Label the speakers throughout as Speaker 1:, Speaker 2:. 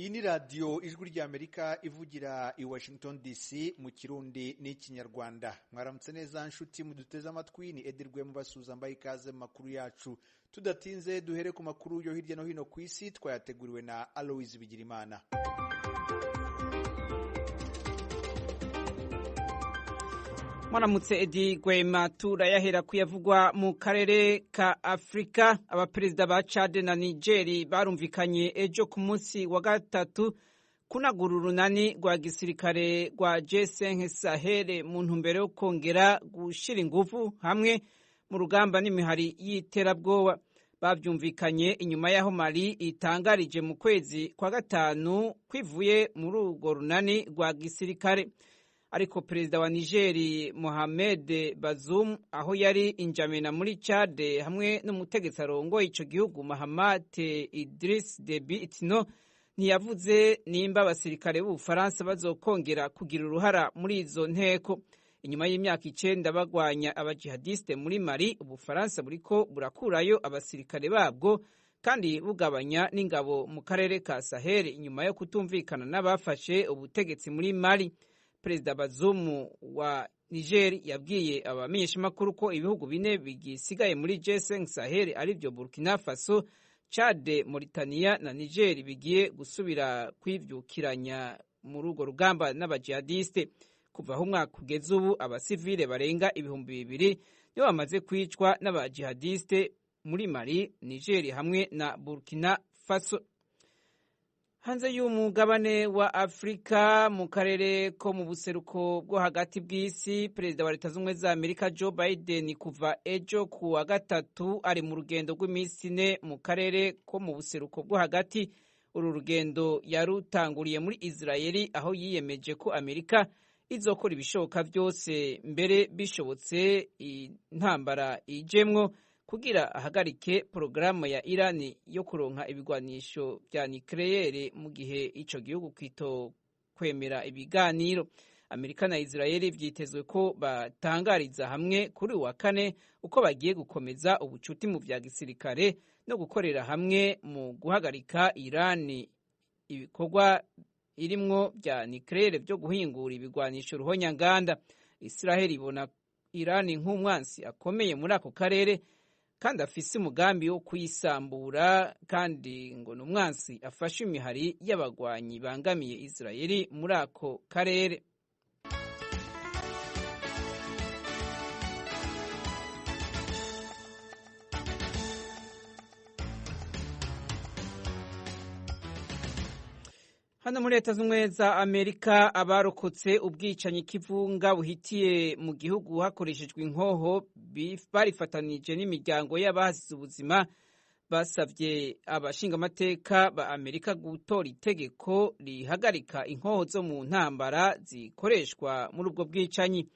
Speaker 1: Iyi ni radiyo ijwi ry'Amerika ivugira i Washington DC mu Kirundi n'Ikinyarwanda. Mwaramutse neza nshuti muduteze amatwi, ni Edirwe mubasuza mbaye ikaze mu makuru yacu. Tudatinze duhere ku makuru yo hirya no hino ku isi twayateguriwe na Aloise Bigirimana.
Speaker 2: Mwaramutse Edi Gwema, turayahera kuyavugwa mu karere ka Afrika. Abaperezida ba Chad na Niger barumvikanye ejo ku munsi wa gatatu kunagura urunani rwa gisirikare rwa G5 Sahel mu ntumbero yo kongera gushira ingufu hamwe mu rugamba n'imihari y'iterabwoba. Bavyumvikanye inyuma yaho Mali itangarije mu kwezi kwa gatanu kwivuye muri urwo runani rwa gisirikare. Ariko perezida wa Niger Mohamed Bazoum aho yari injamena muri Chad hamwe n'umutegetsi arongoye ico gihugu Mahamat Idriss Deby Itno ntiyavuze nimba abasirikare b'Ubufaransa bazokongera kugira uruhara muri izo nteko. Inyuma y'imyaka 9 bagwanya abajihadiste muri Mali, Ubufaransa buriko burakurayo abasirikare babwo kandi bugabanya n'ingabo mu karere ka Sahel inyuma yo kutumvikana n'abafashe ubutegetsi muri Mali. Perezida Bazoum wa Niger yabwiye abamenyeshamakuru ko ibihugu bine bigisigaye muri G5 Sahel arivyo Burkina Faso, Chad, Mauritania na Niger bigiye gusubira kwivyukiranya muri urwo rugamba n'abajihadiste. Kuva aho umwaka kugeza ubu abasivile barenga 2,000 nibo bamaze kwicwa n'abajihadiste muri Mali, Niger hamwe na Burkina Faso. Hanze y'umugabane wa Afrika mu karere ko mu buseruko bwo hagati bw'isi, perezida wa Leta Zunze za Amerika Joe Biden kuva ejo ku wa gatatu ari mu rugendo rw'iminsi 4 mu karere ko mu buseruko bwo hagati. Uru rugendo yarutanguriye muri Israeli aho yiyemeje ko Amerika izokora ibishoboka byose mbere bishobotse intambara ijemwo kugira ahagarike porogaramu ya Irani yo kuronka ibigwanisho vya nucleaire mu gihe ico gihugu kwito kwemera ibiganiro. Amerika na Israeli vyitezwe ko batangariza hamwe kuri wa kane uko bagiye gukomeza ubucuti mu vya gisirikare no gukorera hamwe mu guhagarika Irani ibikorwa irimwo vya nucleaire vyo guhingura ibigwanisho ruhonyanganda. Israeli ibona Irani nk'umwansi akomeye muri ako karere kandi afise umugambi wo kuyisambura, kandi ngo n'umwansi afashe imihari y'abagwanyi bangamiye Israeli muri ako karere. Hano muri Leta Zunze za Amerika abarokotse ubwicanyi kivunga buhitiye mu gihugu hakoreshejwe inkoho barifatanije n'imiryango y'abahasize ubuzima basavye abashingamateka ba Amerika gutora itegeko rihagarika inkoho zo mu ntambara zikoreshwa muri ubwo bwicanyi.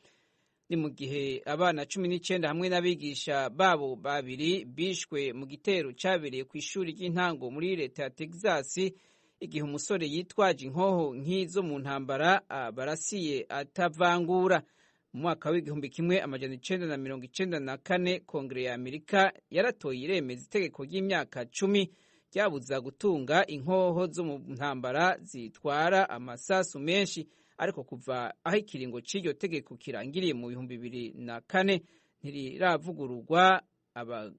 Speaker 2: Ni mu gihe abana 19 hamwe n'abigisha babo babiri bishwe mu gitero cabereye ku ishuri ry'intango muri leta ya Texas igihe umusore yitwaje inkoho nk'izo mu ntambara barasiye atavangura. Mu mwaka w'1994 Kongere ya Amerika yaratoye iremeza itegeko ry'imyaka 10 ryabuza gutunga inkoho zo mu ntambara zitwara amasasu menshi, ariko kuva aho ikiringo c'iryo tegeko kirangiriye mu 2004 ntiriravugururwa.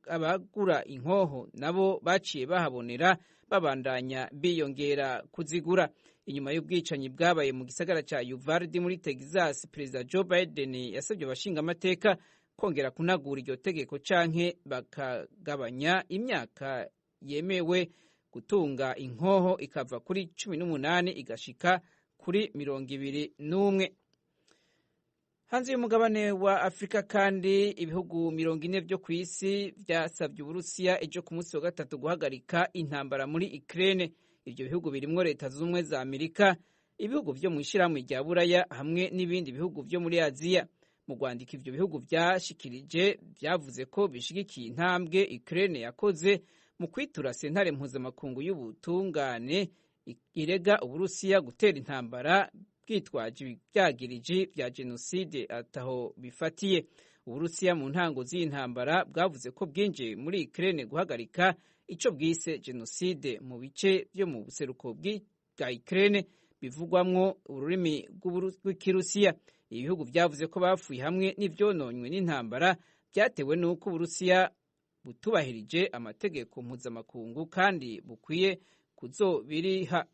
Speaker 2: Abagura inkoho nabo baciye bahabonera babandanya biyongera kuzigura. Inyuma y'ubwicanyi bwabaye mu gisagara ca Uvalde muri Texas, Perezida Joe Biden yasabye abashingamateka kongera kunagura iryo tegeko canke bakagabanya imyaka yemewe gutunga inkoho ikava kuri 18 igashika kuri 21. Hanze y'umugabane wa Afrika kandi ibihugu 40 byo ku isi vyasavye Uburusiya ejo ku munsi wa gatatu guhagarika intambara muri Ukraine. Ivyo bihugu birimwo Leta Zunze za Amerika, ibihugu vyo mu ishirahamwe rya Buraya hamwe n'ibindi bihugu vyo muri Aziya. Mu Rwandiko ivyo bihugu vyashikirije vyavuze ko bishigikiye intambwe Ukraine yakoze mu kwitura sentare mpuzamakungu y'ubutungane irega Uburusiya gutera intambara bwitwaje ivyagiriji vya jenoside ataho bifatiye. Uburusiya mu ntango z'intambara bwavuze ko bwinjiye muri Ukraine guhagarika ico bwise jenoside mu bice byo mu buseruko bwa Ukraine bivugwamwo ururimi rw'ikirusiya. Ibihugu vyavuze ko bapfuye hamwe n'ivyononywe n'intambara vyatewe n'uko Uburusiya butubahirije amategeko mpuzamakungu kandi bukwiye kuzobiriha.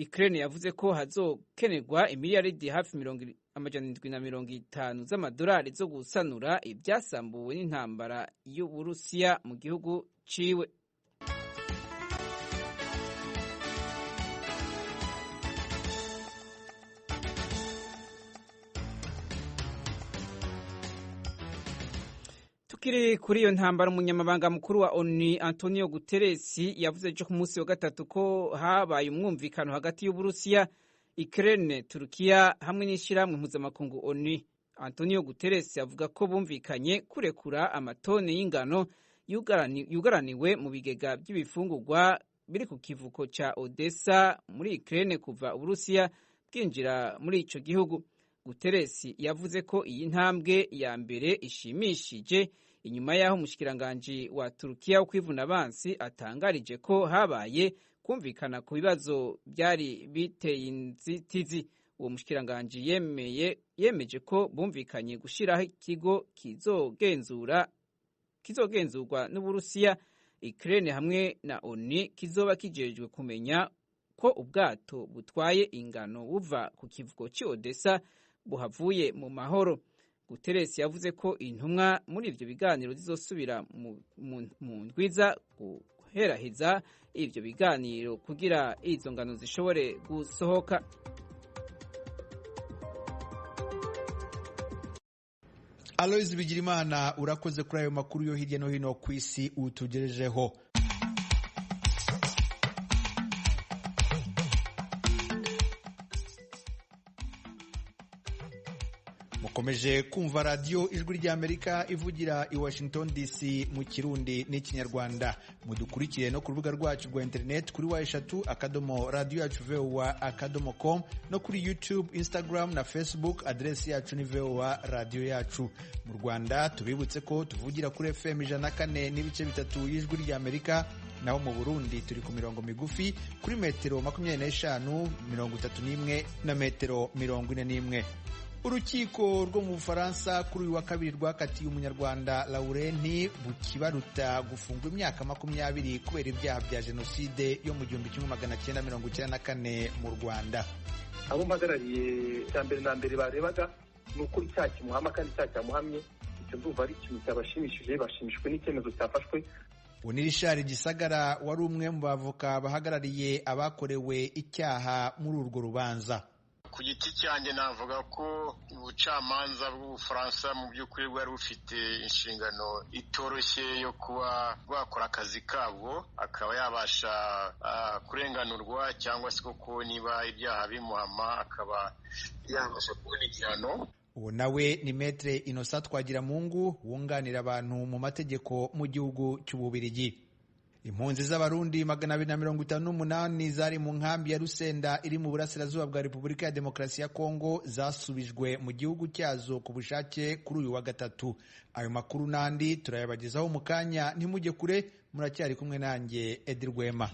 Speaker 2: Ukraine yavuze ko hazokenerwa imiliyaridi hafi 750 z'amadolari zo gusanura ibyasambuwe n'intambara y'Uburusiya mu gihugu ciwe. Tukiri kuri iyo ntambara, umunyamabanga mukuru wa ONU Antonio Guterres yavuze ejo ku munsi wa gatatu ko habaye umwumvikano hagati y'Uburusiya, Ukraine, Turukiya hamwe n'ishirahamwe mpuzamakungu ONU. Antonio Guterres avuga ko bumvikanye kurekura amatoni y'ingano yugaraniwe mu bigega by'ibifungurwa biri ku kivuko ca Odessa muri Ukraine kuva Uburusiya bwinjira muri ico gihugu. Guterres yavuze ko iyi ntambwe ya mbere ishimishije inyuma y'aho umushikiranganji wa Turukiya wo kwivuna abansi atangarije ko habaye kumvikana ku bibazo byari biteye inzitizi. Uwo mushikiranganji yemeje ko bumvikanye gushiraho ikigo kizogenzurwa n'Uburusiya, Ukraine hamwe na ONU kizoba kijejwe kumenya ko ubwato butwaye ingano buva ku kivuko ci Odessa buhavuye mu mahoro. Guterres yavuze ko intumwa muri ivyo biganiro zizosubira mu ndwiza guheraheza ivyo biganiro kugira izo ngano zishobore gusohoka.
Speaker 1: Aloys Bigirimana, urakoze kuri ayo makuru yo hirya no hino ku isi utugejejeho. Mukomeje kumva radio Ijwi ry'Amerika ivugira i Washington DC mu Kirundi n'Ikinyarwanda. Mudukurikire no ku rubuga rwacu rwa internet kuri wa3.radio.voa.com no kuri YouTube, Instagram na Facebook. Adresi yacu ni VOA Radio Yacu. Mu Rwanda tubibutse ko tuvugira kuri FM 104.3 y'Ijwi ry'Amerika, naho mu Burundi turi ku mirongo migufi kuri metero 25, 31 na metero 41. Urukiko rwo mu Bufaransa kuri uyu wa kabiri rwakatiye umunyarwanda Laurent Bukibaruta gufungwa imyaka 20 kubera ibyaha bya jenoside yo mu 1994 mu Rwanda.
Speaker 3: Abo mpagarariye cyambere na mbere barebaga nuko icyaha kimuhama kandi icyaha cyamuhamye, icyo ndumva ari ikintu cyabashimishije, bashimishwe n'icyemezo cyafashwe.
Speaker 1: Richard Gisagara wari umwe mu bavoka bahagarariye abakorewe icyaha muri urwo rubanza.
Speaker 4: Ku giti cyanjye navuga ko ubucamanza bw'Ubufaransa mu by'ukuri bwari bufite inshingano itoroshye yo kuba bwakora akazi kabwo, akaba yabasha kurenganurwa cyangwa se koko niba ibyaha bimuhama akaba yabasha kubona igihano.
Speaker 1: Uwo nawe ni Maître Innocent Twagiramungu wunganira abantu mu mategeko mu gihugu cy'Ububiligi. Impunzi z'Abarundi 258 zari mu nkambi ya Rusenda iri mu burasirazuba bwa Repubulika ya Demokarasi ya Kongo zasubijwe mu gihugu cyazo ku bushake kuri uyu wa gatatu. Ayo makuru nandi turayabagezaho mu kanya, ntimujye kure, muracyari kumwe nanjye Edi Rwema.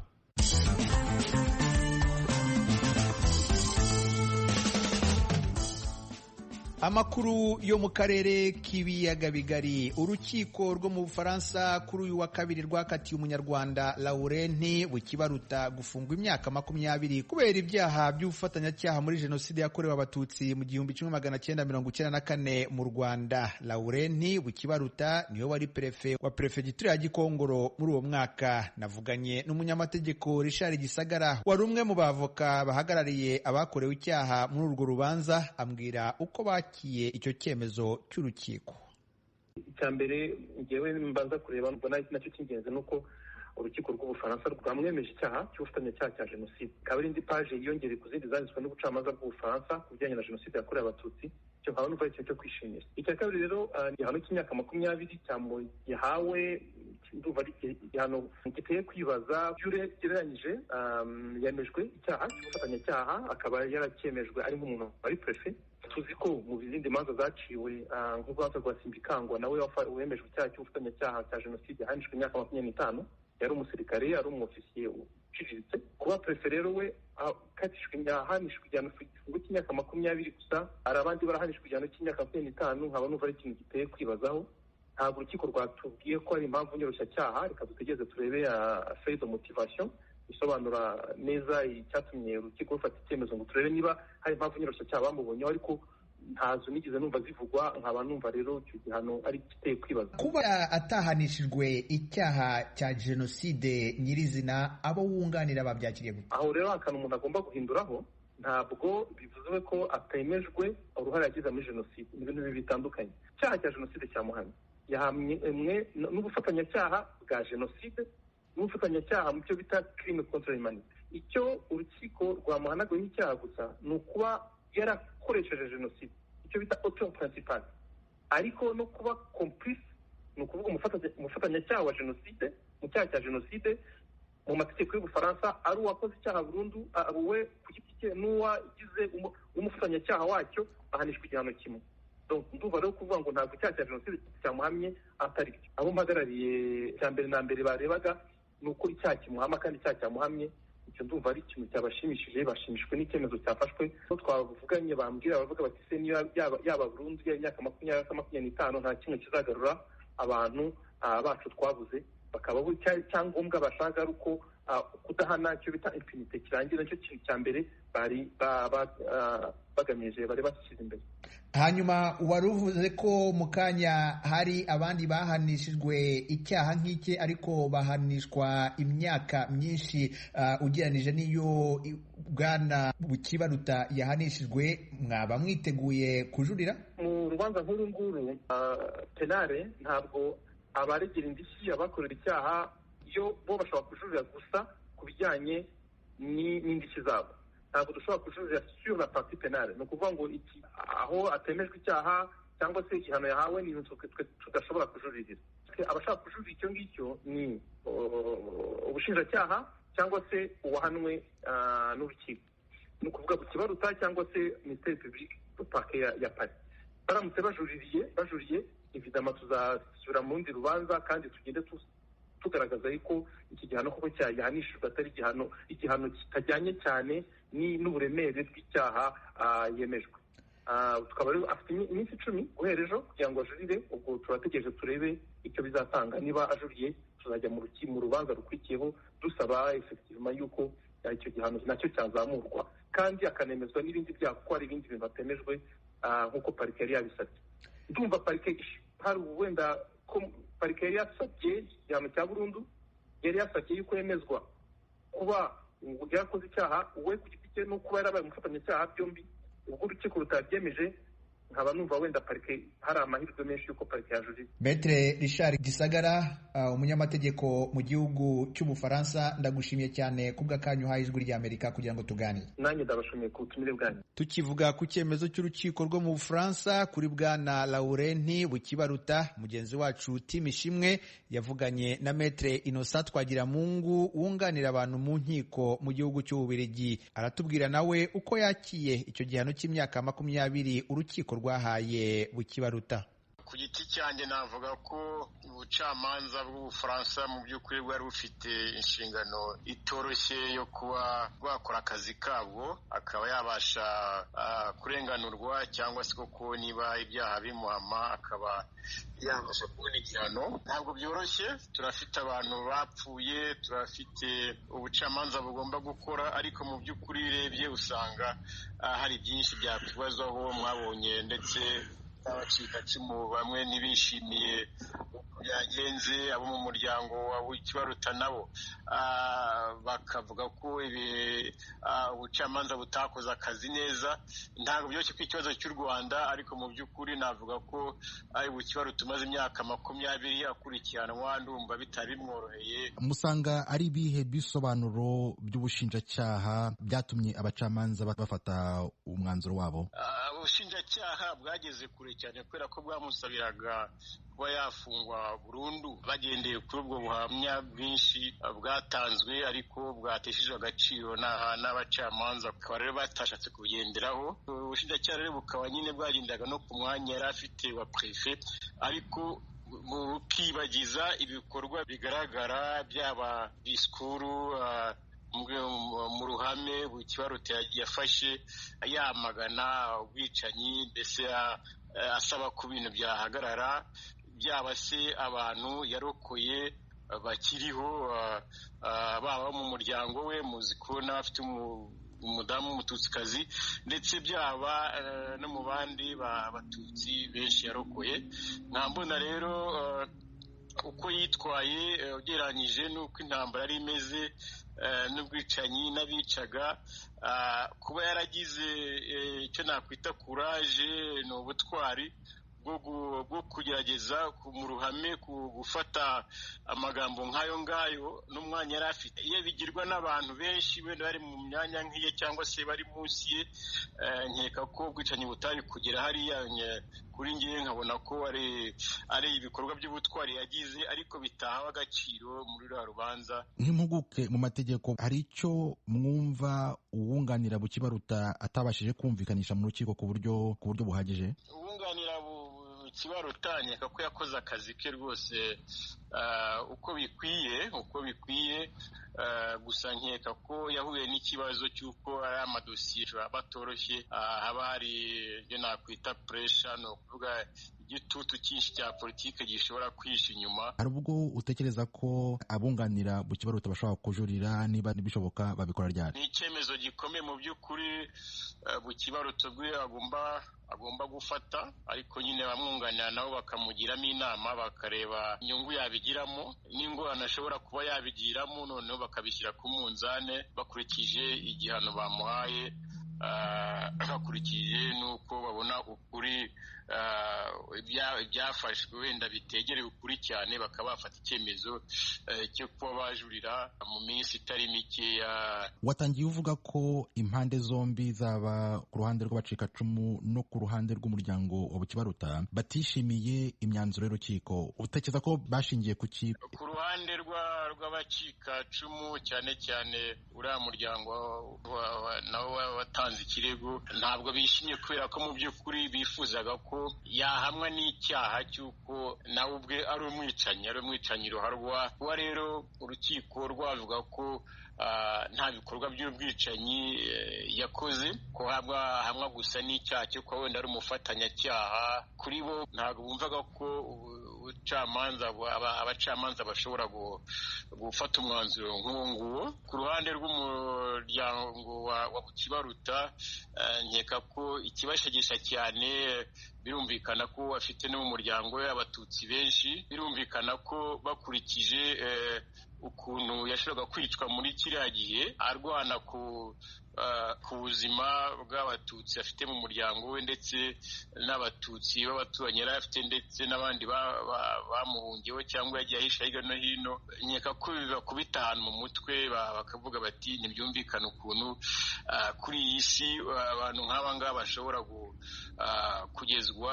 Speaker 1: Amakuru yo mu karere k'ibiyaga bigari. Urukiko rwo mu Bufaransa kuri uyu wa kabiri rwakatiye umunyarwanda Laurent Bukibaruta gufungwa imyaka 20 kubera ibyaha by'ubufatanyacyaha muri jenoside yakorewe abatutsi mu 1994 mu Rwanda. Laurent Bukibaruta niwe wari prefe wa prefegitura ya Gikongoro muri uwo mwaka. Navuganye n'umunyamategeko Richard Gisagara wari umwe mu bavoka bahagarariye abakorewe icyaha muri urwo rubanza, ambwira uko icyo cyemezo cy'urukiko.
Speaker 3: Icyambere ngewe mbanza kureba mbona nacyo cy'ingenzi nuko urukiko rw'Ubufaransa rwamwemeje icyaha cy'ubufatanyacyaha cya jenoside. Kabiri indi page yiyongera ku zindi zanditswe n'ubucamanza bw'Ubufaransa ku bijyanye na jenoside yakorewe abatutsi, cyo nkaba numva ikintu cyo kwishimira. Icya kabiri rero igihano cy'imyaka 20 yahawe ndumva ari igihano giteye kwibaza. Ugereranyije yemejwe icyaha cy'ubufatanyacyaha, akaba yaracyemejwe ari nk'umuntu wari prefe. Tuzi ko mu zindi manza zaciwe nk'urubanza rwa Simbikangwa nawe wemejwe icyaha cy'ubufatanyacyaha cya jenoside yahanishwe imyaka 25, yari umusirikare, yari umufisiye iciriritse. Kuba perefe rero we ahanishwa igihano cy'imyaka 20 gusa, hari abandi barahanishwa igihano cy'imyaka 25. nkaba numva ari ikintu giteye kwibazaho. Ntabwo urukiko rwatubwiye ko ari impamvu nyoroshya. Reka dutegereze turebe feuille de motivation isobanura neza icyatumye urukiko rufata icyemezo, ngo turebe niba hari impamvu nyoroshya bamubonyeho, ariko ntazo nigeze numva zivugwa. nkaba numva rero icyo gihano ari giteye kwibaza.
Speaker 1: Kuba atahanishijwe icyaha cya jenoside nyirizina, abo wunganira babyakiriye gute?
Speaker 3: Aho rero akantu umuntu agomba guhinduraho, ntabwo bivuze ko atemejwe uruhare yagize muri jenoside. Ni ibintu bibiri bitandukanye. Icyaha cya jenoside cyamuhamye, yahamwe n'ubufatanyacyaha bwa jenoside n'ubufatanyacyaha mu cyo bita crime contre l'humanité. Icyo urukiko rwamuhanagayeho icyaha gusa ni ukuba yarakoresheje jenoside, icyo bita auteur principal, ariko no kuba complice, ni ukuvuga umufatanyacyaha wa jenoside mu cyaha cya jenoside mu mategeko y'Ubufaransa ari uwakoze icyaha burundu, we ku giti cye n'uwagize umufatanyacyaha wacyo ahanishwa igihano kimwe. Ndumva rero kuvuga ngo ntabwo icyaha cya jenoside cyamuhamye atari cyo. Abo mpagarariye cya mbere na mbere barebaga ni uko icyaha kimuhama, kandi icyaha cyamuhamye. Icyo ndumva ari ikintu cyabashimishije, bashimishwe n'icyemezo cyafashwe. Twavuganye bambwira, bavuga bati se niba yaba burundu y'imyaka 20-25 nta kimwe kizagarura abantu bacu twabuze, bakaba icyangombwa bashaka ari uko kudahana icyo bita impunite kirangira. Nicyo kintu cya mbere bari bagamije, bari bashyize imbere.
Speaker 1: Hanyuma wari uvuze ko mu kanya hari abandi bahanishijwe icyaha nk'iki, ariko bahanishwa imyaka myinshi ugereranije n'iyo Bwana Bukibaruta yahanishijwe. Mwaba mwiteguye kujurira?
Speaker 3: Mu rubanza nk'uru nguru penale, ntabwo abaregera indishyi, abakorera icyaha, iyo bo bashobora kujurira gusa ku bijyanye n'indishyi zabo. Ntabwo dushobora kujurira sur la partie penale. Ni ukuvuga ngo aho atemejwe icyaha cyangwa se igihano yahawe ni ibintu tudashobora kujuririra. Abashaka kujurira icyo ngicyo ni ubushinjacyaha cyangwa se uwahanwe n'urukiko. Ni ukuvuga Bukibaruta cyangwa se ministère public de parquet ya Paris. Baramutse bajuriye evidama tuzasubira mu rundi rubanza, kandi tugende tugaragaza yuko iki gihano koko yahanishijwe atari igihano kitajyanye cyane n'uburemere bw'icyaha yemejwe. Tukaba rero afite iminsi 10 guhera ejo kugira ngo ajurire. Ubwo turategereje turebe icyo bizatanga. Niba ajuriye, tuzajya mu rubanza rukurikiyeho dusaba effectivement yuko icyo gihano nacyo cyazamurwa, kandi akanemezwa n'ibindi byaha, kuko hari ibindi bintu batemejwe nk'uko parike yari yabisabye. Ndumva parike hari wenda ko parike yari yasabye igihano cya burundu, yari yasabye yuko yemezwa kuba yakoze icyaha we ku giti cye no kuba yarabaye umufatanyacyaha, byombi. Ubwo urukiko rutabyemeje, nkaba numva wenda parike hari amahirwe menshi yuko parike yajurira.
Speaker 1: Maître Richard Gisagara, umunyamategeko mu gihugu cy'Ubufaransa, ndagushimiye cyane kubw'akanyu uhaye Ijwi ry'Amerika kugira ngo tuganire.
Speaker 3: Nanjye ndabashimiye ku butumire bwanyu.
Speaker 1: Tukivuga ku cyemezo cy'urukiko rwo mu Bufaransa kuri Bwana Laurent Bukibaruta, mugenzi wacu Tim Ishimwe yavuganye na Maître Innocent Twagiramungu wunganira abantu mu nkiko mu gihugu cy'Ububiligi. Aratubwira nawe uko yakiye icyo gihano cy'imyaka 20 urukiko rwahaye Bukibaruta.
Speaker 4: Ku giti cyanjye navuga ko ubucamanza bw'Ubufaransa mu by'ukuri bwari bufite inshingano itoroshye yo kuba bwakora akazi kabwo, akaba yabasha kurenganurwa, cyangwa se koko niba ibyaha bimuhama akaba yabasha kubona igihano. Ntabwo byoroshye, turafite abantu bapfuye, turafite ubucamanza bugomba gukora, ariko mu by'ukuri urebye usanga hari byinshi byakwibazwaho. Mwabonye ndetse abacikacumu bamwe ntibishimiye uko byagenze, abo mu muryango wa Bukibaruta nabo bakavuga ko ubucamanza butakoze akazi neza. Ntabwo byoroshye ku ikibazo cy'u Rwanda, ariko mu by'ukuri navuga ko ari Bukibaruta umaze imyaka 20 akurikiranwa, ndumva bitari bimworoheye.
Speaker 5: Musanga ari ibihe bisobanuro by'ubushinjacyaha byatumye abacamanza bafata umwanzuro wabo?
Speaker 4: Ubushinjacyaha bwageze kure cyane kubera ko bwamusabiraga kuba yafungwa burundu bagendeye kuri ubwo buhamya bwinshi bwatanzwe, ariko bwateshejwe agaciro n'abacamanza, bakaba rero batashatse kubugenderaho. Ubushinjacyaha rero bukaba nyine bwagendaga no ku mwanya yari afite wa prefe, ariko bukibagiza ibikorwa bigaragara, byaba disikuru mu ruhame Kibaruta yafashe yamagana ubwicanyi ndetse asaba ko ibintu byahagarara, byaba se abantu yarokoye bakiriho, baba mu muryango we, muzi ko n'abafite umudamu w'umututsikazi, ndetse byaba no mu bandi batutsi benshi yarokoye. nkambona rero uko yitwaye ugereranyije n'uko intambara yari imeze n'ubwicanyi n'abicaga, kuba yaragize icyo nakwita kuraje, ni ubutwari bwo kugerageza mu ruhame gufata amagambo nk'ayo ngayo n'umwanya yari afite. Iyo bigirwa n'abantu benshi wenda bari mu myanya nk'iye cyangwa se bari munsi ye, nkeka ko ubwicanyi butari kugera hariya. Kuri ngewe nkabona ko ari ibikorwa by'ubutwari yagize, ariko bitahawe agaciro muri ruriya rubanza.
Speaker 5: Nk'impuguke mu mategeko, hari icyo mwumva uwunganira Kibaruta atabashije kumvikanisha mu rukiko ku buryo buhagije?
Speaker 4: Uwunganira Kibaruta nkeka ko yakoze akazi ke rwose uko bikwiye, gusa nkeka ko yahuye n'ikibazo cy'uko ari amadosiye batoroshye, haba hari ibyo nakwita puresha, ni ukuvuga igitutu cyinshi cya politiki gishobora kwihisha inyuma.
Speaker 5: Hari ubwo utekereza ko abunganira Kibaruta bashobora kujurira, niba bishoboka babikora ryari?
Speaker 4: Ni icyemezo gikomeye mu by'ukuri Kibaruta bwe agomba gufata, ariko nyine abamwunganira nabo bakamugiramo inama, bakareba inyungu yabigiramo n'ingorane ashobora kuba yabigiramo, noneho bakabishyira ku munzane bakurikije igihano bamuhaye, bakurikije n'uko babona ukuri ibyafashwe wenda bitegereye ukuri cyane, bakaba bafata icyemezo cyo kuba bajurira mu minsi itari mikeya.
Speaker 5: Watangiye uvuga ko impande zombi, zaba ku ruhande rw'abacikacumu no ku ruhande rw'umuryango wa Kibaruta, batishimiye imyanzuro y'urukiko. Utekereza ko bashingiye ku ki?
Speaker 4: Ku ruhande rw'abacikacumu cyane cyane uriya muryango nawo watanze ikirego, ntabwo bishimye kubera ko mu by'ukuri bifuzaga ko yahamwa n'icyaha cy'uko nawe ubwe ari umwicanyi ruharwa. Kuba rero urukiko rwavuga ko nta bikorwa by'ubwicanyi yakoze, ko hamwa gusa n'icyaha cyo kuba wenda ari umufatanyacyaha, kuri bo ntabwo bumvaga ko abacamanza bashobora gufata umwanzuro nk'uwo nguwo. Ku ruhande rw'umuryango wa Kibaruta, nkeka ko ikibashegesha cyane, birumvikana ko afite no mu muryango we abatutsi benshi, birumvikana ko bakurikije ukuntu yashoboraga kwicwa muri kiriya gihe arwana ku buzima bw'abatutsi afite mu muryango we, ndetse n'abatutsi b'abaturanyi yari afite, ndetse n'abandi bamuhungiyeho cyangwa yagiye ahisha hirya no hino. Nkeka ko bibakubita ahantu mu mutwe, bakavuga bati ntibyumvikana ukuntu kuri iyi si abantu nk'aba ngaba bashobora kugezwa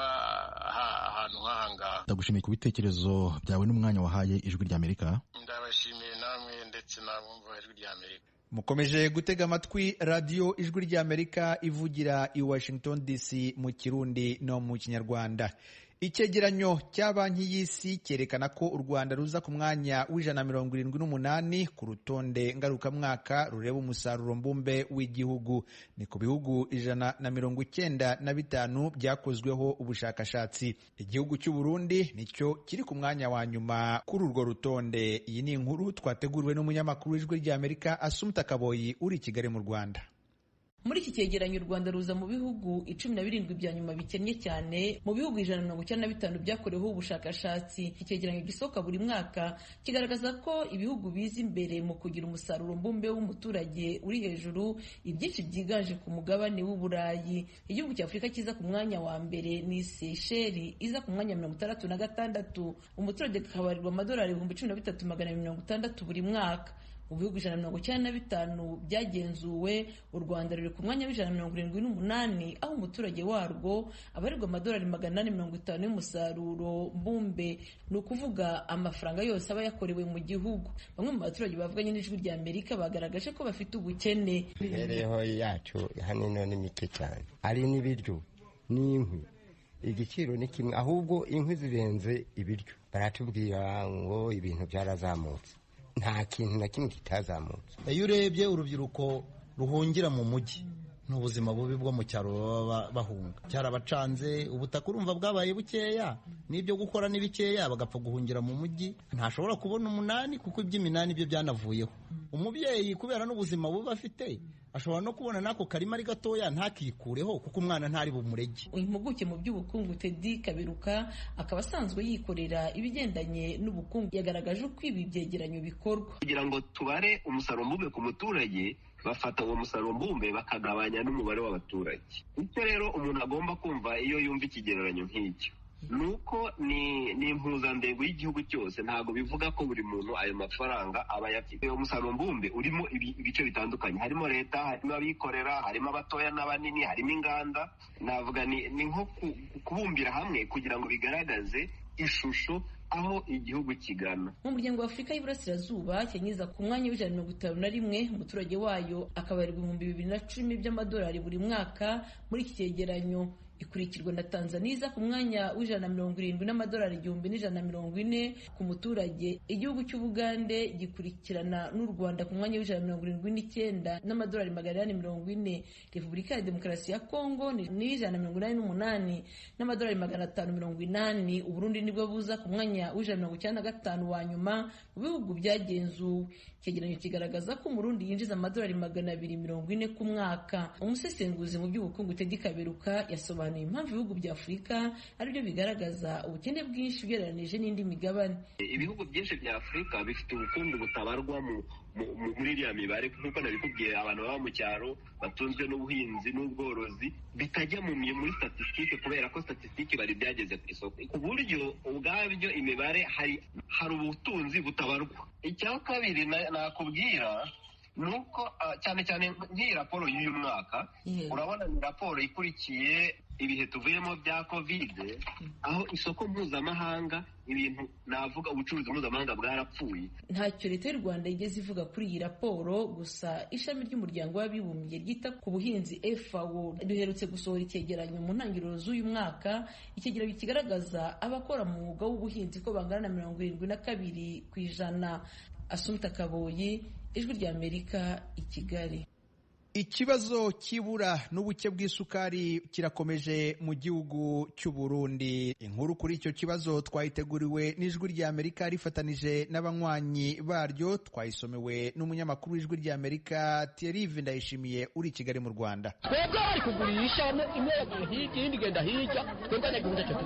Speaker 4: ahantu nk'aha ngaha.
Speaker 5: Ndagushimiye ku bitekerezo byawe n'umwanya wahaye Ijwi ry'Amerika.
Speaker 4: Ndabashimiye namwe ndetse n'abumva Ijwi ry'Amerika.
Speaker 1: Mukomeje gutega amatwi radiyo Ijwi ry'Amerika ivugira i Washington DC mu Kirundi no mu Kinyarwanda. Icyegeranyo cya Banki y'Isi cyerekana ko u Rwanda ruza ku mwanya w'178 ku rutonde ngarukamwaka rureba umusaruro mbumbe w'igihugu. Ni ku bihugu 195 byakozweho ubushakashatsi. Igihugu cy'u Burundi nicyo kiri ku mwanya wa nyuma kuri urwo rutonde. Iyi ni inkuru twateguriwe n'umunyamakuru w'Ijwi ry'Amerika Assumpta Kaboyi uri i Kigali mu Rwanda.
Speaker 6: Muri iki cyegeranyo u Rwanda ruza mu bihugu 17 bya nyuma bikennye cyane mu bihugu 195 byakoreweho ubushakashatsi. Iki cyegeranyo gisohoka buri mwaka kigaragaza ko ibihugu biza imbere mu kugira umusaruro mbumbe w'umuturage uri hejuru, ibyinshi byiganje ku mugabane w'Uburayi. Igihugu cya Afurika kiza ku mwanya wa mbere ni Seychelles iza ku mwanya 66, umuturage akabarirwa amadolari 13,360 buri mwaka. Mu bihugu 195 byagenzuwe, u Rwanda ruri ku mwanya w'178, aho umuturage warwo abarirwa amadolari 850 y'umusaruro mbumbe, ni ukuvuga amafaranga yose aba yakorewe mu gihugu. Bamwe mu baturage bavuganye n'Ijwi ry'Amerika bagaragaje ko bafite ubukene.
Speaker 7: Imibereho yacu hanino ni mike cyane, ari n'ibiryo n'inkwi, igiciro ni kimwe, ahubwo inkwi zirenze ibiryo. Baratubwira ngo ibintu byarazamutse. nta kintu na kimwe kitazamutse.
Speaker 8: Iyo urebye urubyiruko ruhungira mu mujyi n'ubuzima bubi bwo mu cyaro baba bahunga, cyarabacanze, ubutaka urumva bwabaye bukeya, n'ibyo gukora ni bikeya, bagapfa guhungira mu mujyi. Ntashobora kubona umunani kuko iby'iminani byo byanavuyeho. Umubyeyi kubera n'ubuzima bubi afite ashobora no kubona nako karima ari gatoya ntakikureho kuko umwana ntari bumurege.
Speaker 6: Impuguke mu by'ubukungu Teddy Kaberuka akaba asanzwe yikorera ibigendanye n'ubukungu, yagaragaje uko ibi byegeranyo bikorwa
Speaker 9: kugira ngo tubare umusaruro mbumbe ku muturage. Bafata uwo musaruro mbumbe bakagabanya n'umubare w'abaturage. Icyo rero umuntu agomba kumva iyo yumva ikigereranyo nk'icyo nuko ni impuzandengo y'igihugu cyose, ntabwo bivuga ko buri muntu ayo mafaranga aba yafite. Umusaruro mbumbe urimo ibice bitandukanye, harimo leta, harimo abikorera, harimo abatoya n'abanini, harimo inganda. Navuga ni nko kubumbira hamwe kugira ngo bigaragaze ishusho aho igihugu kigana.
Speaker 6: Mu muryango wa Afurika y'Iburasirazuba, Kenya iza ku mwanya w'51, umuturage wayo akabarirwa 2010 by'amadolari buri mwaka muri iki cyegeranyo. Ikurikirwa na Tanzania iza ku mwanya w'170 n'amadolari 1140 ku muturage. Igihugu cy'Ubugande gikurikirana n'u Rwanda ku mwanya w'179 n'amadolari 840. Repubulika ya Demokarasi ya Kongo ni 188 n'amadolari 580. Uburundi nibwo buza ku mwanya w'195 wa nyuma mu bihugu byagenzuwe. Icyegeranyo kigaragaza ko Umurundi yinjiza amadolari 240 ku mwaka. Umusesenguzi mu by'ubukungu Teddy Kaberuka yasobanuye impamvu ibihugu bya Afurika aribyo bigaragaza ubukene bwinshi ugereranije n'indi migabane.
Speaker 9: Ibihugu byinshi bya Afurika bifite ubukungu butabarwa muri iriya mibare, kuko nabikubwiye abantu baba mu cyaro batunzwe n'ubuhinzi n'ubworozi bitajya muri statistique, kubera ko statistique bari byageze ku isoko, ku buryo ubwabyo imibare hari ubutunzi butabarwa. Icya kabiri nakubwira nuko cyane cyane nk'iyi raporo y'uyu mwaka, urabona ni raporo ikurikiye ibihe tuvuyemo bya COVID, aho isoko mpuzamahanga, ibintu navuga ubucuruzi mpuzamahanga bwarapfuye.
Speaker 6: Ntacyo leta y'u Rwanda igeze ivuga kuri iyi raporo, gusa ishami ry'umuryango w'abibumbye ryita ku buhinzi FAO duherutse gusohora icyegeranyo mu ntangiriro z'uyu mwaka. Icyegeranyo kigaragaza abakora mu mwuga w'ubuhinzi ko bangana na 72%. Asumta Kaboyi, Ijwi ry'Amerika, i Kigali.
Speaker 1: Ikibazo cy'ibura n'ubuke bw'isukari kirakomeje mu gihugu cy'u Burundi. Inkuru kuri icyo kibazo twayiteguriwe n'Ijwi ry'Amerika rifatanije n'abanywanyi baryo, twayisomewe n'umunyamakuru w'Ijwi ry'Amerika Thierry Ndayishimiye uri i Kigali mu Rwanda.
Speaker 10: Twebwe ari kugurisha imwe hirya indi genda hirya, twebwe n'igihunda cyo.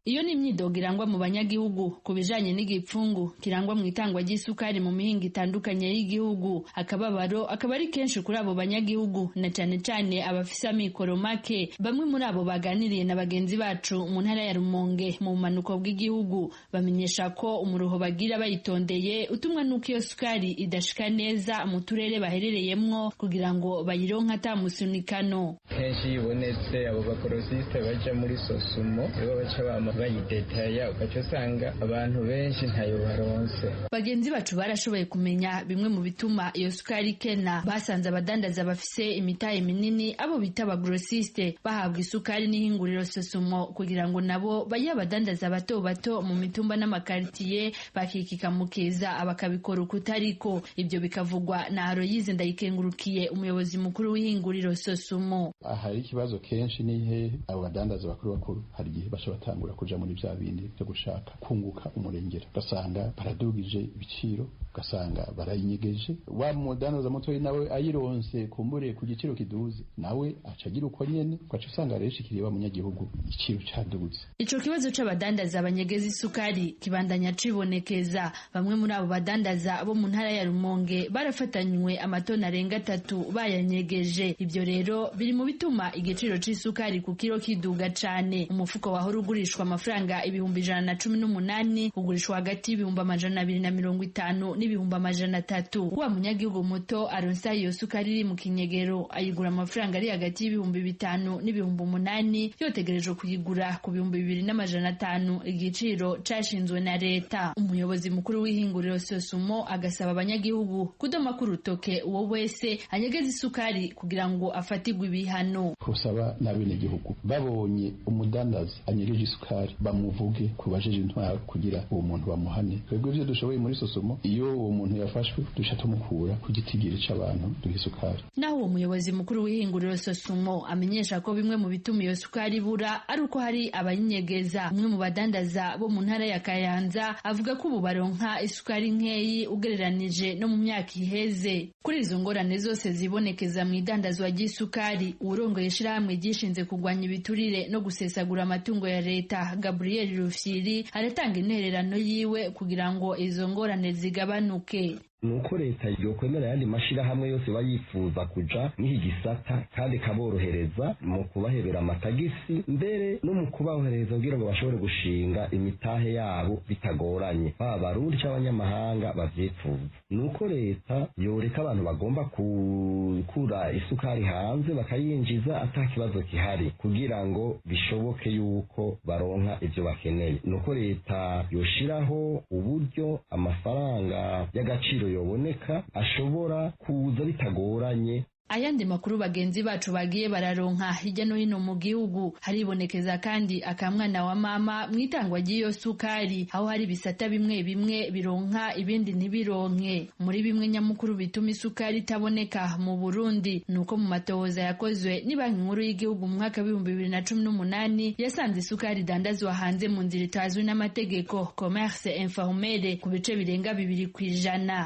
Speaker 11: Iyo ni imyidogo irangwa mu banyagihugu ku bijanye n'igipfungu kirangwa mu itangwa ry'isukari mu mihingo itandukanye y'igihugu. Akababaro akaba ari kenshi kuri abo banyagihugu, na cyane cyane abafise amikoro make. Bamwe muri abo baganiriye na bagenzi bacu mu ntara ya Rumonge mu bumanuko bw'igihugu bamenyesha ko umuruho bagira bayitondeye utumwa nuko iyo sukari idashika neza mu turere baherereyemwo kugira ngo bayironka atamusunikano.
Speaker 12: Kenshi ibonetse abo bakorosiste baja muri Sosumo nibo baca bayidetaya, ugaca usanga abantu benshi ntayo baronse. Bagenzi bacu barashoboye kumenya bimwe mu bituma iyo sukari ikena. Basanze abadandaza bafise imitahe minini, abo bita abagrosiste, bahabwa isukari n'ihinguriro Sosumo kugira ngo nabo baye abadandaza bato bato mu mitumba n'amakaritiye bakikika mukeza abakabikora ukutariko. Ibyo bikavugwa na Aloyize Ndayikengurukiye, umuyobozi mukuru w'ihinguriro Sosumo.
Speaker 13: Ahari ikibazo kenshi nihe abo badandaza bakuru hari igihe basha batangura kuja muri bya bindi byo gushaka kunguka umurengera, ugasanga baradugije ibiciro, ugasanga barayinyegeje. Wa mudandaza muto nawe ayironse kumbure ku giciro kiduze, nawe acagira uko nyene, kwaca usanga rero shikiriye wa munyagihugu igiciro caduze.
Speaker 11: Ico kibazo c'abadandaza abanyegeza isukari kibandanya cibonekeza. Bamwe muri abo badandaza bo mu ntara ya Rumonge barafatanywe amatoni arenga 3 bayanyegeje. Ibyo rero biri mu bituma igiciro c'isukari ku kilo kiduga cane. Umufuko wahora ugurishwa amafaranga 118 ugurishwa hagati y'ibihumbi 250 n'ibihumbi 300. Wa munyagihugu muto aronsa iyo isukari iri mu kinyegero ayigura amafaranga ari hagati y'ibihumbi 5 n'ibihumbi 8, yotegerejwe kuyigura ku bihumbi 2,500 igiciro cashinzwe na leta. Umuyobozi mukuru w'ihinguriro Sosumo agasaba abanyagihugu kudoma ku rutoke uwo wese anyegeza isukari kugira ngo afatirwe ibihano.
Speaker 13: Kusaba n'abenegihugu babonye umudandaza anyegeje isukari bamuvuge ku bajeje intwaro kugira uwo muntu bamuhane. Twebwe ivyo dushoboye muri Sosumo, iyo uwo muntu yafashwe dusha tumukura ku gitigiri c'abantu duha isukari.
Speaker 11: Naho uwo muyobozi mukuru w'ihinguriro Sosumo amenyesha ko bimwe mu bituma iyo sukari ibura ari uko hari abayinyegeza. Umwe mu badandaza bo mu ntara ya Kayanza avuga ko ubu baronka isukari nkeyi ugereranije no mu myaka iheze. Kuri izo ngorane zose zibonekeza mu idandazwa ry'isukari, urongoye ishirahamwe ryishinze kurwanya ibiturire no gusesagura amatungo ya leta Gabriel Rufyiri aratanga intererano yiwe kugira ngo izo ngorane zigabanuke.
Speaker 14: Nuko leta yokwemera yandi mashirahamwe yose bayifuza kuja n'ihi gisata kandi kaborohereza mu kubahebera amatagisi mbere no mu kubahereza kugira ngo bashobore gushinga imitahe yabo bitagoranye baba barundi cy'abanyamahanga bavyifuza. Nuko leta yoreka abantu bagomba kukura isukari hanze bakayinjiza ata kibazo kihari kugira ngo bishoboke yuko baronka ivyo bakeneye. Nuko leta yoshiraho uburyo amafaranga y'agaciro yoboneka ashobora kuza bitagoranye.
Speaker 11: Ayandi makuru bagenzi bacu bagiye bararonka hirya no hino mu gihugu, haribonekeza kandi akamwana wa mama mwitangwa ry'iyo sukari, aho hari bisata bimwe bimwe bironka ibindi ntibironke. Muri bimwe nyamukuru bituma isukari itaboneka mu Burundi nuko mu matohoza yakozwe ni Banki Nkuru y'Igihugu mu mwaka wa 2018 yasanze isukari idandazwa hanze mu nzira itazwi n'amategeko commerce informel ku bice birenga 2%.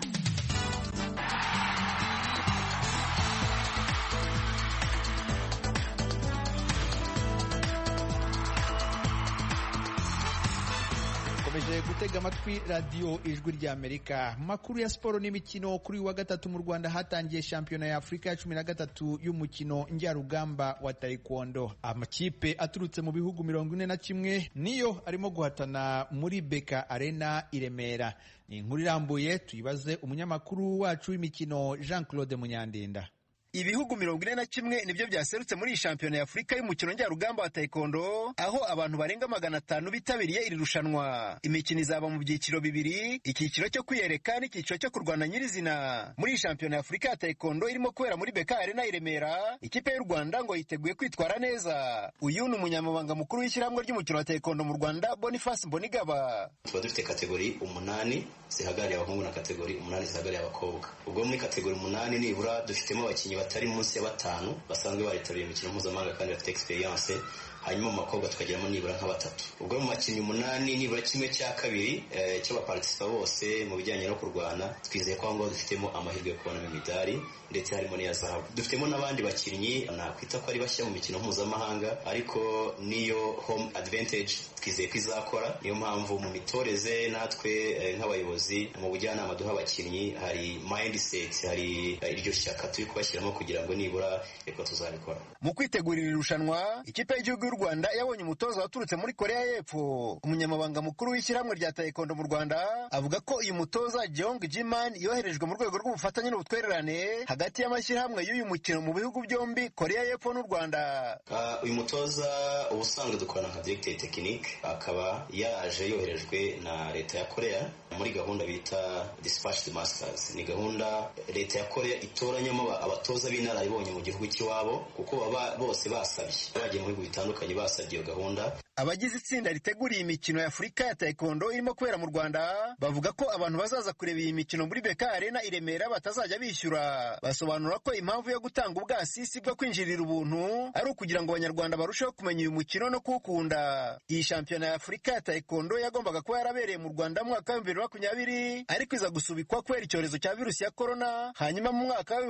Speaker 1: Gutega amatwi radio Ijwi ry'Amerika. Makuru ya siporo n'imikino. Kuri wa gatatu mu Rwanda hatangiye shampiyona ya Afrika 13 y'umukino njyarugamba wa taekwondo. Amakipe aturutse mu bihugu 41 niyo arimo guhatana muri Beka Arena i Remera. Ni inkuru irambuye tuyibaze umunyamakuru wacu w'imikino Jean-Claude Munyandinda.
Speaker 15: Ibihugu 41 nibyo byaserutse muri shampiyona ya Afrika y'umukino njyarugamba wa taekwondo, aho abantu barenga 500 bitabiriye iri rushanwa. Imikino izaba mu byiciro bibiri, icyiciro cyo kwiyereka n'icyiciro cyo kurwana nyirizina. Muri shampiyona ya Afrika ya taekwondo irimo kubera muri Beka Arena i Remera, ikipe y'u Rwanda ngo yiteguye kwitwara neza. Uyu ni umunyamabanga mukuru w'ishyirahamwe ry'umukino wa taekwondo mu Rwanda, Boniface Mbonigaba.
Speaker 16: Tuba dufite kategori 8 zihagarariye abahungu na kategori 8 zihagarariye abakobwa. Ubwo muri kategori 8 nibura dufitemo abakinnyi batari munsi ya 5 basanzwe baritabiriye imikino mpuzamahanga kandi bafite experience. Hanyuma mu makobwa tukagiramo nibura nka 3. Ubwo mu makinnyi 8 nibura kimwe cya kabiri cyo baparticipa bose mu bijyanye no kurwana, twizeye ko ngo dufitemo amahirwe yo kubona imidari ndetse harimo n'iya zahabu. Dufitemo n'abandi bakinnyi nakwita ko ari bashya mu mikino mpuzamahanga, ariko niyo home advantage twizeye ko izakora. Niyo mpamvu mu mitoreze natwe nk'abayobozi mu bujyanama duha abakinnyi hari mindset, hari iryo shyaka turi kubashyiramo kugira ngo nibura eko tuzabikora.
Speaker 15: Mu kwitegurira irushanwa, ikipe y'igihugu y'u Rwanda yabonye umutoza waturutse muri Korea y'Epfo. Umunyamabanga mukuru w'ishyirahamwe rya taekwondo mu Rwanda avuga ko uyu mutoza Jeong Jiman yoherejwe mu rwego rw'ubufatanye n'ubutwererane hagati y'amashyirahamwe y'uyu mukino mu bihugu byombi, Korea y'Epfo n'u Rwanda.
Speaker 16: Uyu mutoza ubusanzwe dukorana nka directeur technique, akaba yaje yoherejwe na leta ya Korea muri gahunda bita Dispatched Masters. Ni gahunda leta ya Korea itoranyamo abatoza b'inararibonye mu gihugu cy'iwabo, kuko baba bose basabye bagiye mu bihugu bitandukanye basabye iyo gahunda.
Speaker 15: Abagize itsinda riteguriye imikino ya Afurika ya taekwondo irimo kubera mu Rwanda bavuga ko abantu bazaza kureba iyi mikino muri Beka Arena i Remera batazajya bishyura. Basobanura ko impamvu yo gutanga ubwasisi bwo kwinjirira ubuntu ari ukugira ngo abanyarwanda barusheho kumenya uyu mukino no kuwukunda. Iyi shampiyona ya Afurika ya taekwondo yagombaga kuba yarabereye mu Rwanda mu mwaka wa 2020, ariko iza gusubikwa kubera icyorezo cya virusi ya corona. Hanyuma mu mwaka wa